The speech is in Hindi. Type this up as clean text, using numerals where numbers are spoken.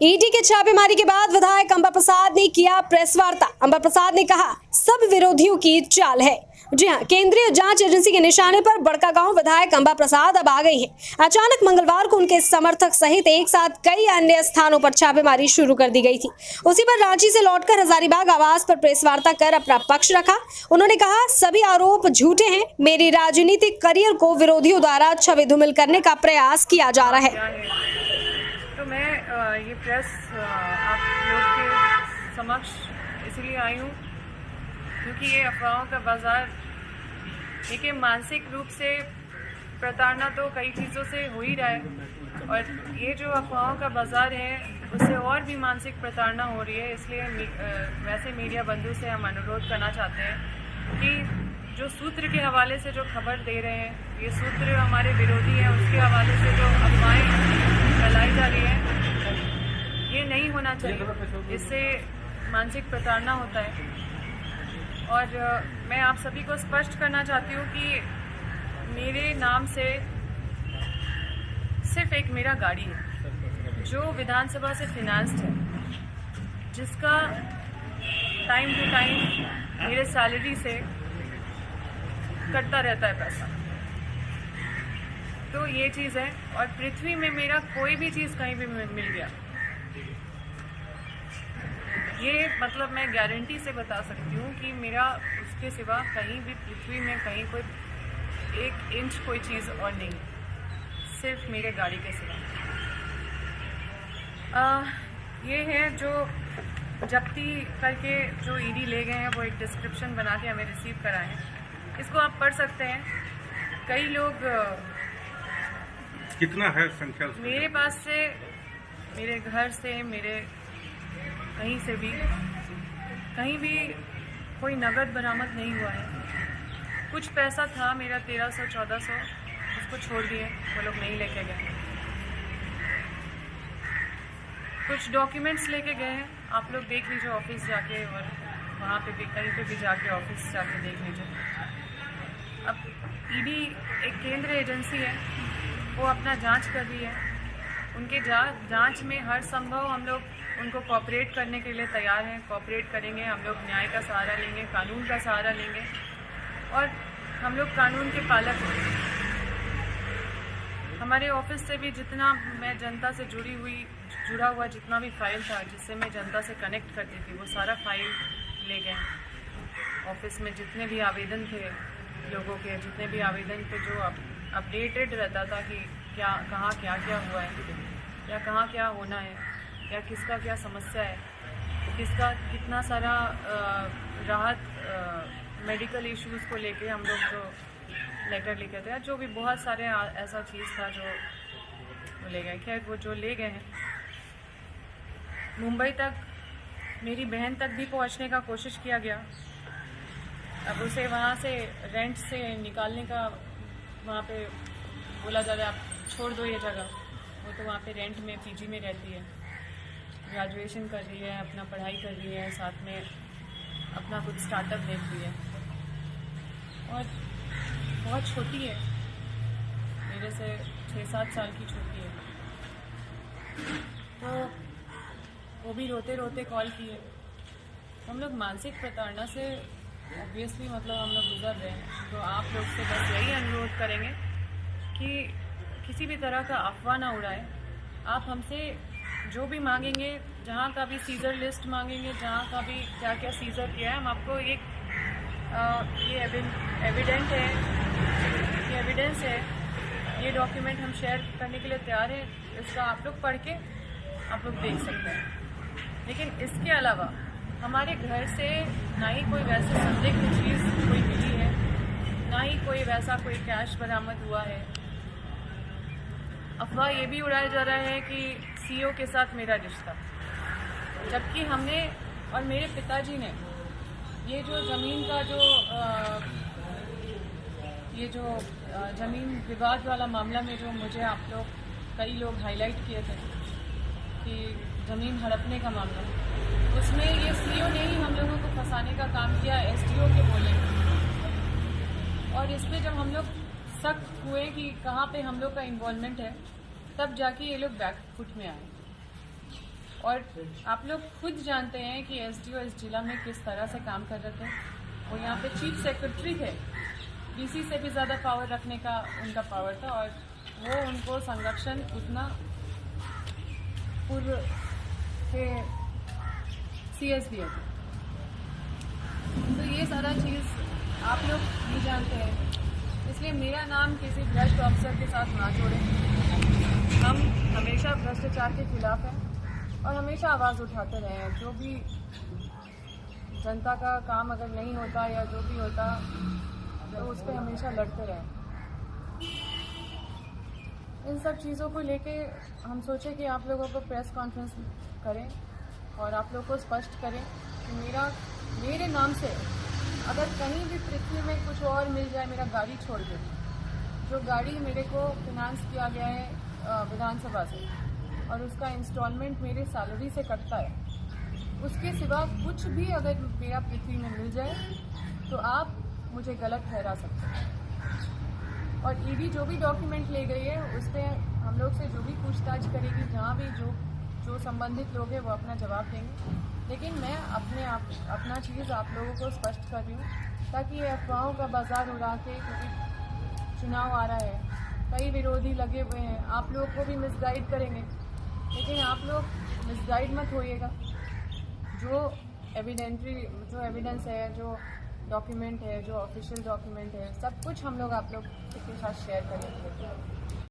ईडी के छापेमारी के बाद विधायक अंबा प्रसाद ने किया प्रेस वार्ता। अंबा प्रसाद ने कहा, सब विरोधियों की चाल है। जी हां, केंद्रीय जांच एजेंसी के निशाने पर बड़कागांव विधायक अंबा प्रसाद अब आ गई हैं। अचानक मंगलवार को उनके समर्थक सहित एक साथ कई अन्य स्थानों पर छापेमारी शुरू कर दी गई थी। उसी पर रांची से लौटकर हजारीबाग आवास पर प्रेस वार्ता कर अपना पक्ष रखा। उन्होंने कहा, सभी आरोप झूठे हैं। मेरी राजनीतिक करियर को विरोधियों द्वारा छवि धूमिल करने का प्रयास किया जा रहा है। तो मैं ये प्रेस आप लोग के समक्ष इसलिए आई हूँ क्योंकि ये अफवाहों का बाज़ार, देखिए मानसिक रूप से प्रताड़ना तो कई चीज़ों से हो ही रहा है और ये जो अफवाहों का बाज़ार है उससे और भी मानसिक प्रताड़ना हो रही है। इसलिए वैसे मीडिया बंधु से हम अनुरोध करना चाहते हैं कि जो सूत्र के हवाले से जो खबर दे रहे हैं, ये सूत्र हमारे विरोधी हैं, उसके हवाले से जो अफवाहें फैलाई जा रही है, ये नहीं होना चाहिए। इससे मानसिक प्रताड़ना होता है। और मैं आप सभी को स्पष्ट करना चाहती हूँ कि मेरे नाम से सिर्फ एक मेरा गाड़ी है जो विधानसभा से फिनांस्ड है, जिसका टाइम टू टाइम मेरे सैलरी से कटता रहता है पैसा। तो ये चीज़ है। और पृथ्वी में मेरा कोई भी चीज़ कहीं भी मिल गया, ये मतलब मैं गारंटी से बता सकती हूँ कि मेरा उसके सिवा कहीं भी पृथ्वी में कहीं कोई 1 इंच कोई चीज़ और नहीं, सिर्फ मेरे गाड़ी के सिवा। ये है जो जब्ती करके जो ईडी ले गए हैं, वो एक डिस्क्रिप्शन बना के हमें रिसीव कराए हैं। इसको आप पढ़ सकते हैं। कई लोग कितना है संख्या? मेरे पास से, मेरे घर से, मेरे कहीं से भी कहीं भी कोई नगद बरामद नहीं हुआ है। कुछ पैसा था मेरा 1300-1400, उसको छोड़ दिए, वो लोग नहीं लेके गए। कुछ डॉक्यूमेंट्स लेके गए हैं, आप लोग देख लीजिए ऑफिस जाके, और वहाँ पे भी कहीं पे भी जाके ऑफिस जाके देख लीजिए। अब ईडी एक केंद्र एजेंसी है, वो अपना जांच कर रही है। उनके जांच में हर संभव हम लोग उनको कोऑपरेट करने के लिए तैयार हैं, कोऑपरेट करेंगे। हम लोग न्याय का सहारा लेंगे, कानून का सहारा लेंगे, और हम लोग कानून के पालक हैं। हमारे ऑफिस से भी जितना मैं जनता से जुड़ा हुआ जितना भी फाइल था, जिससे मैं जनता से कनेक्ट करती थी, वो सारा फाइल ले गए। ऑफिस में जितने भी आवेदन थे लोगों के, जितने भी आवेदन थे, जो अपडेटेड रहता था कि कहाँ क्या हुआ है, या कहाँ क्या होना है, या किसका क्या समस्या है, किसका कितना सारा राहत मेडिकल इश्यूज़ को लेके हम लोग जो लेटर लिखे थे, जो भी बहुत सारे ऐसा चीज़ था जो वो ले गए। खैर, वो जो ले गए हैं, मुंबई तक मेरी बहन तक भी पहुंचने का कोशिश किया गया। अब उसे वहाँ से रेंट से निकालने का वहाँ पे बोला जा रहा है, आप छोड़ दो ये जगह। वो तो वहाँ पे रेंट में पीजी में रहती है, ग्रेजुएशन कर रही है, अपना पढ़ाई कर रही है, साथ में अपना कुछ स्टार्टअप देख रही है, और बहुत छोटी है, मेरे से 6-7 साल की छोटी है। तो वो भी रोते रोते कॉल किए। हम लोग मानसिक प्रताड़ना से ऑब्वियसली मतलब हम लोग गुजर रहे हैं। तो आप लोग से बस यही अनुरोध करेंगे कि किसी भी तरह का अफवाह ना उड़ाए। आप हमसे जो भी मांगेंगे, जहाँ का भी सीजर लिस्ट मांगेंगे, जहाँ का भी क्या क्या सीजर किया है, हम आपको एक ये एविडेंट है, ये एविडेंस है, ये डॉक्यूमेंट हम शेयर करने के लिए तैयार हैं। इसका आप लोग पढ़ के आप लोग देख सकते हैं। लेकिन इसके अलावा हमारे घर से ना ही कोई वैसे संदिग्ध चीज़ कोई मिली है, ना ही कोई वैसा कोई कैश बरामद हुआ है। अफवाह ये भी उड़ाया जा रहा है कि सीईओ के साथ मेरा रिश्ता, जबकि हमने और मेरे पिताजी ने ये जो ज़मीन का जो ज़मीन विवाद वाला मामला में जो मुझे आप लोग कई लोग हाईलाइट किए थे कि ज़मीन हड़पने का मामला, उसमें ये सीईओ ने ही हम लोगों को फंसाने का काम किया, एसडीओ के बोले। और इस पर जब हम लोग सख्त हुए कि कहाँ पे हम लोग का इन्वॉल्वमेंट है, तब जाके ये लोग बैकफुट में आए। और आप लोग खुद जानते हैं कि एसडीओ इस जिला में किस तरह से काम कर रहे थे। वो यहाँ पे चीफ सेक्रेटरी थे, डीसी से भी ज़्यादा पावर रखने का उनका पावर था, और वो उनको संरक्षण उतना पूर्व के सीएस दिए थे। तो ये सारा चीज़ आप लोग भी जानते हैं, इसलिए मेरा नाम किसी भ्रष्ट अफसर के साथ ना जोड़ें। हम हमेशा भ्रष्टाचार के खिलाफ हैं और हमेशा आवाज़ उठाते रहे हैं। जो भी जनता का काम अगर नहीं होता या जो भी होता तो उस पर हमेशा लड़ते रहे। इन सब चीज़ों को लेके हम सोचे कि आप लोगों को प्रेस कॉन्फ्रेंस करें और आप लोग को स्पष्ट करें कि मेरे नाम से अगर कहीं भी पृथ्वी में कुछ और मिल जाए, मेरा गाड़ी छोड़ के, जो गाड़ी मेरे को फिनांस किया गया है विधानसभा से और उसका इंस्टॉलमेंट मेरे सैलरी से कटता है, उसके सिवा कुछ भी अगर मेरा पृथ्वी में मिल जाए तो आप मुझे गलत ठहरा सकते हैं। और ईडी जो भी डॉक्यूमेंट ले गई है उस पर हम लोग से जो भी पूछताछ करेगी, जहाँ भी जो संबंधित लोग हैं वो अपना जवाब देंगे। लेकिन मैं अपना चीज़ आप लोगों को स्पष्ट कर रही हूँ ताकि ये अफवाहों का बाजार उड़ा के, क्योंकि चुनाव आ रहा है, कई विरोधी लगे हुए हैं, आप लोगों को भी मिसगाइड करेंगे, लेकिन आप लोग मिसगाइड मत होइएगा। जो एविडेंस है, जो डॉक्यूमेंट है, जो ऑफिशियल डॉक्यूमेंट है, सब कुछ हम लोग आप लोग के साथ शेयर करेंगे।